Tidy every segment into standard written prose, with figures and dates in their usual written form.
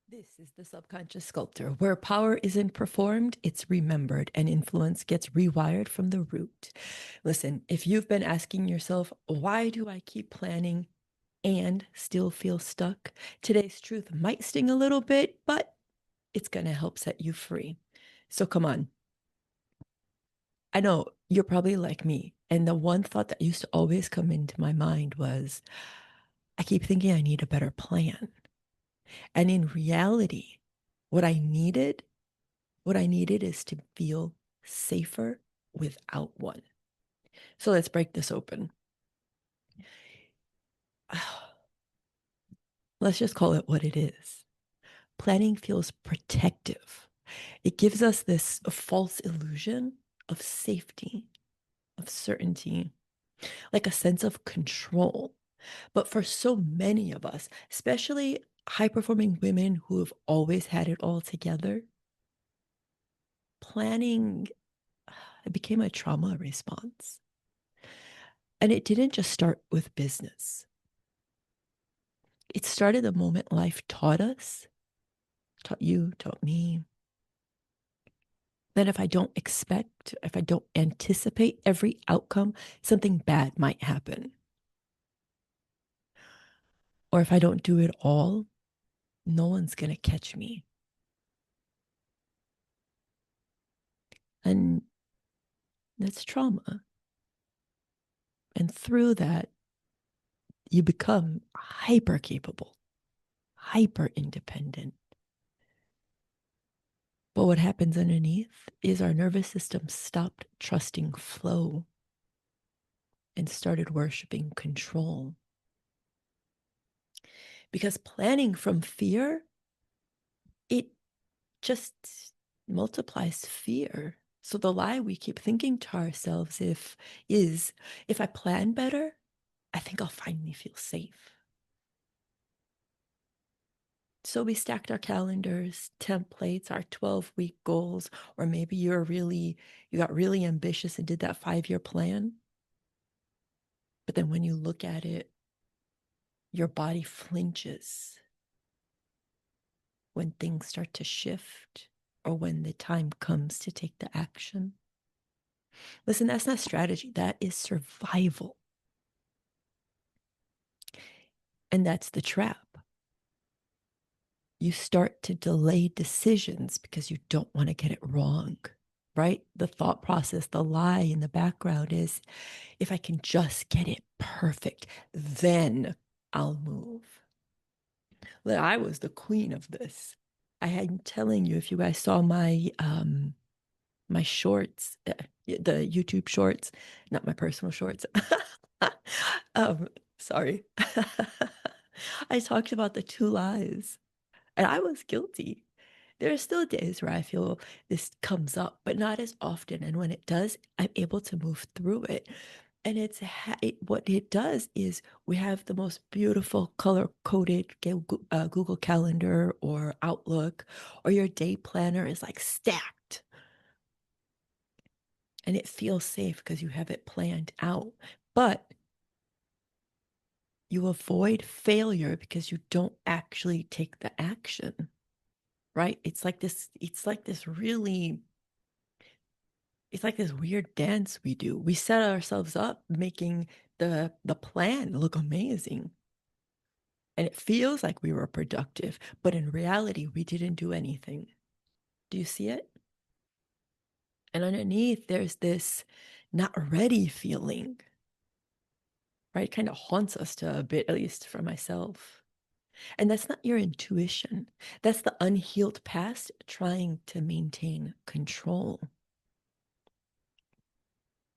This is the Subconscious Sculptor, where power isn't performed, it's remembered, and influence gets rewired from the root. Listen, if you've been asking yourself, why do I keep planning and still feel stuck? Today's truth might sting a little bit, but it's going to help set you free. So come on. I know you're probably like me. And the one thought that used to always come into my mind was, I keep thinking I need a better plan. And in reality, what I needed What I needed is to feel safer without one. So let's break this open. Let's just call it what it is. Planning feels protective. It gives us this false illusion of safety, of certainty, like a sense of control. But for so many of us, especially high performing women who have always had it all together, planning it became a trauma response. And it didn't just start with business. It started the moment life taught us, taught you, taught me, that if I don't anticipate every outcome, something bad might happen. Or if I don't do it all, no one's going to catch me. And that's trauma. And through that, you become hyper capable, hyper independent. But what happens underneath is our nervous system stopped trusting flow and started worshiping control. Because planning from fear, it just multiplies fear. So the lie we keep thinking to ourselves is if I plan better, I think I'll finally feel safe. So we stacked our calendars, templates, our 12-week goals, or maybe you got really ambitious and did that 5-year plan. But then when you look at it, your body flinches when things start to shift or when the time comes to take the action. Listen, that's not strategy, that is survival. And that's the trap. You start to delay decisions because you don't want to get it wrong, right? The thought process, the lie in the background is if I can just get it perfect, then I'll move. I was the queen of this. I'm telling you, if you guys saw my shorts, the YouTube shorts, not my personal shorts. um, sorry. I talked about the two lies, and I was guilty. There are still days where I feel this comes up, but not as often. And when it does, I'm able to move through it. And what it does is we have the most beautiful color coded Google Calendar or Outlook, or your day planner is like stacked and it feels safe because you have it planned out. But you avoid failure because you don't actually take the action, right? It's like this weird dance we do. We set ourselves up making the plan look amazing. And it feels like we were productive, but in reality, we didn't do anything. Do you see it? And underneath, there's this not ready feeling, right? It kind of haunts us to a bit, at least for myself. And that's not your intuition. That's the unhealed past trying to maintain control.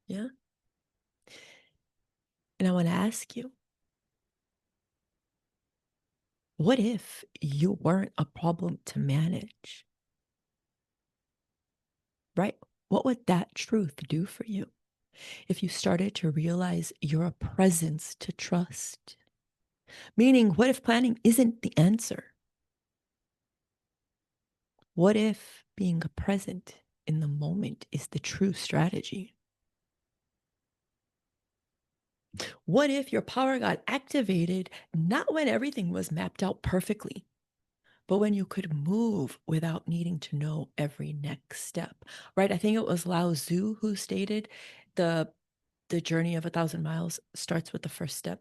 Yeah. And I want to ask you, what if you weren't a problem to manage, right? What would that truth do for you if you started to realize you're a presence to trust? Meaning, what if planning isn't the answer? What if being a present in the moment is the true strategy? What if your power got activated not when everything was mapped out perfectly, but when you could move without needing to know every next step, right? I think it was Lao Tzu who stated the the journey of 1,000 miles starts with the first step.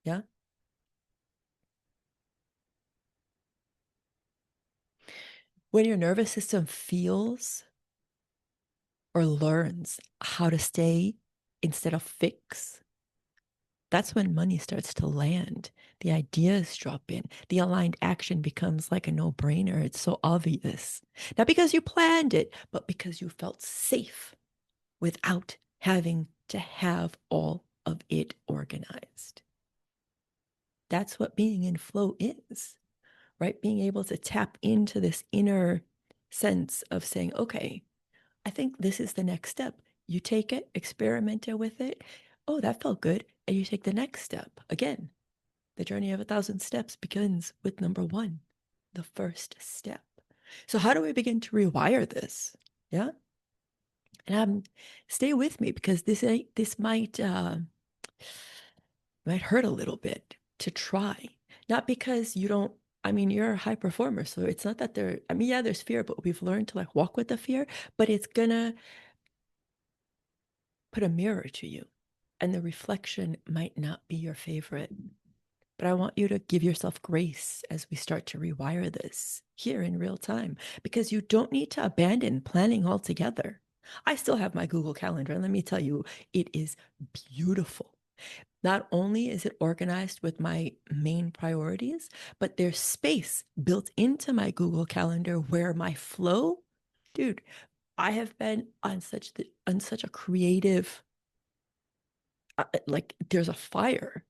Yeah. When your nervous system feels or learns how to stay instead of fix, that's when money starts to land. The ideas drop in. The aligned action becomes like a no brainer. It's so obvious. Not because you planned it, but because you felt safe without having to have all of it organized. That's what being in flow is, right? Being able to tap into this inner sense of saying, okay, I think this is the next step. You take it, experiment it with it. Oh, that felt good. And you take the next step. Again, the journey of 1,000 steps begins with number one, the first step. So, how do we begin to rewire this? Yeah. And stay with me because this might hurt a little bit to try. Not because you don't, I mean, you're a high performer. So it's not that there, I mean, yeah, there's fear, but we've learned to like walk with the fear, but it's gonna put a mirror to you. And the reflection might not be your favorite. But I want you to give yourself grace as we start to rewire this here in real time because you don't need to abandon planning altogether. I still have my Google Calendar, and let me tell you, it is beautiful. Not only is it organized with my main priorities, but there's space built into my Google Calendar where my flow, dude, I have been on such a creative like there's a fire.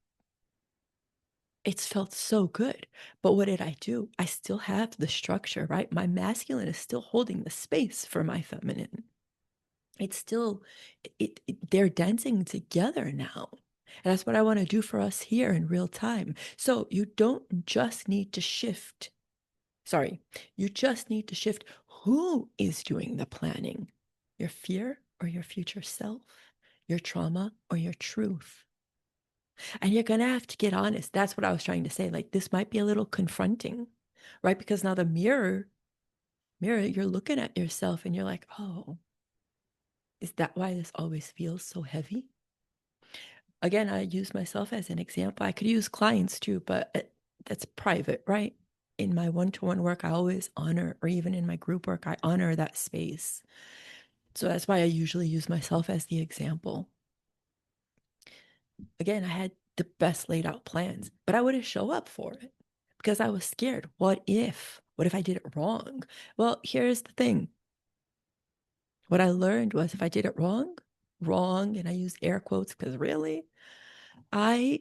It's felt so good. But what did I do? I still have the structure, right? My masculine is still holding the space for my feminine. It's still they're dancing together now. And that's what I want to do for us here in real time. So you don't just need to shift. Sorry, you just need to shift who is doing the planning, your fear or your future self, your trauma or your truth. And you're going to have to get honest. That's what I was trying to say. Like, this might be a little confronting, right? Because now the mirror, you're looking at yourself and you're like, oh, is that why this always feels so heavy? Again, I use myself as an example. I could use clients too, but that's private, right? In my one-to-one work, I always honor, or even in my group work, I honor that space. So that's why I usually use myself as the example. Again, I had the best laid out plans, but I wouldn't show up for it because I was scared. What if? What if I did it wrong? Well, here's the thing. What I learned was if I did it wrong, and I use air quotes because really, I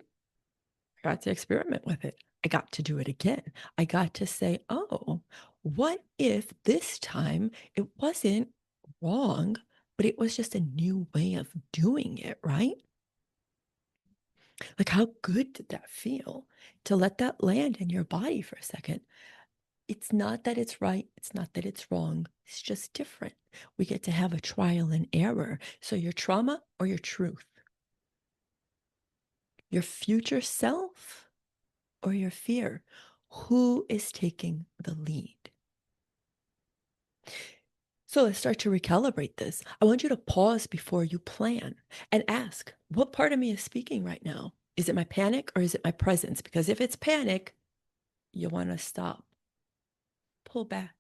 got to experiment with it. I got to do it again. I got to say, oh, what if this time it wasn't wrong, but it was just a new way of doing it, right? Like, how good did that feel to let that land in your body for a second? It's not that it's right. It's not that it's wrong. It's just different. We get to have a trial and error. So, your trauma or your truth, your future self or your fear, who is taking the lead? So, let's start to recalibrate this. I want you to pause before you plan and ask, what part of me is speaking right now? Is it my panic or is it my presence? Because if it's panic, you want to stop, pull back.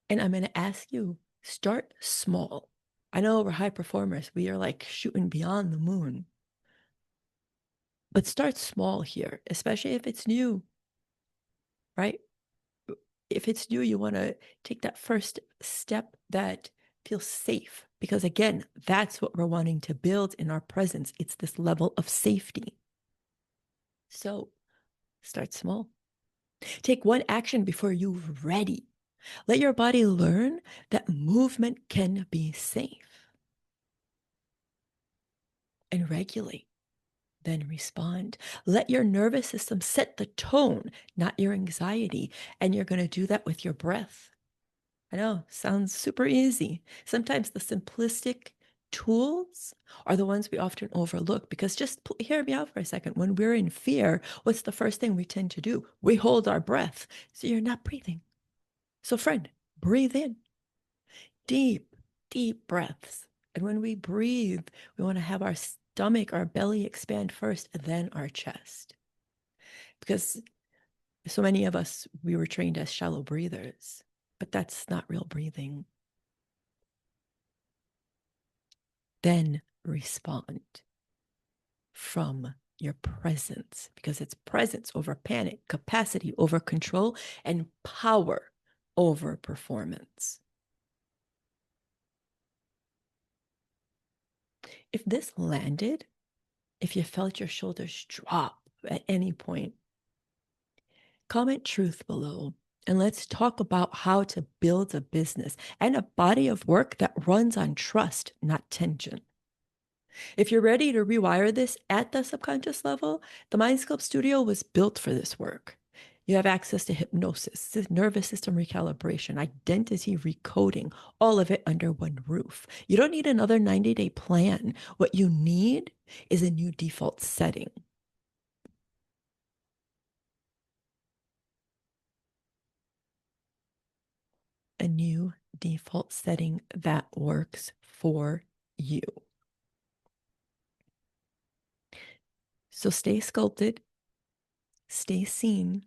And I'm going to ask you, start small. I know we're high performers. We are like shooting beyond the moon. But start small here, especially if it's new, right? If it's new, you want to take that first step that feels safe. Because again, that's what we're wanting to build in our presence. It's this level of safety. So start small. Take one action before you're ready. Let your body learn that movement can be safe and regulate. Then respond. Let your nervous system set the tone, not your anxiety. And you're going to do that with your breath. I know, sounds super easy. Sometimes the simplistic tools are the ones we often overlook because just hear me out for a second. When we're in fear, what's the first thing we tend to do? We hold our breath. So you're not breathing. So, friend, breathe in deep, deep breaths. And when we breathe, we want to have our stomach, our belly expand first, then our chest. Because so many of us, we were trained as shallow breathers, but that's not real breathing. Then respond from your presence, because it's presence over panic, capacity over control, and power over performance. If this landed, if you felt your shoulders drop at any point, comment truth below. And let's talk about how to build a business and a body of work that runs on trust, not tension. If you're ready to rewire this at the subconscious level, the Mind Sculpt Studio was built for this work. You have access to hypnosis, nervous system recalibration, identity recoding, all of it under one roof. You don't need another 90-day plan. What you need is a new default setting. A new default setting that works for you. So stay sculpted, stay seen,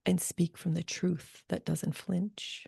and speak from the truth that doesn't flinch.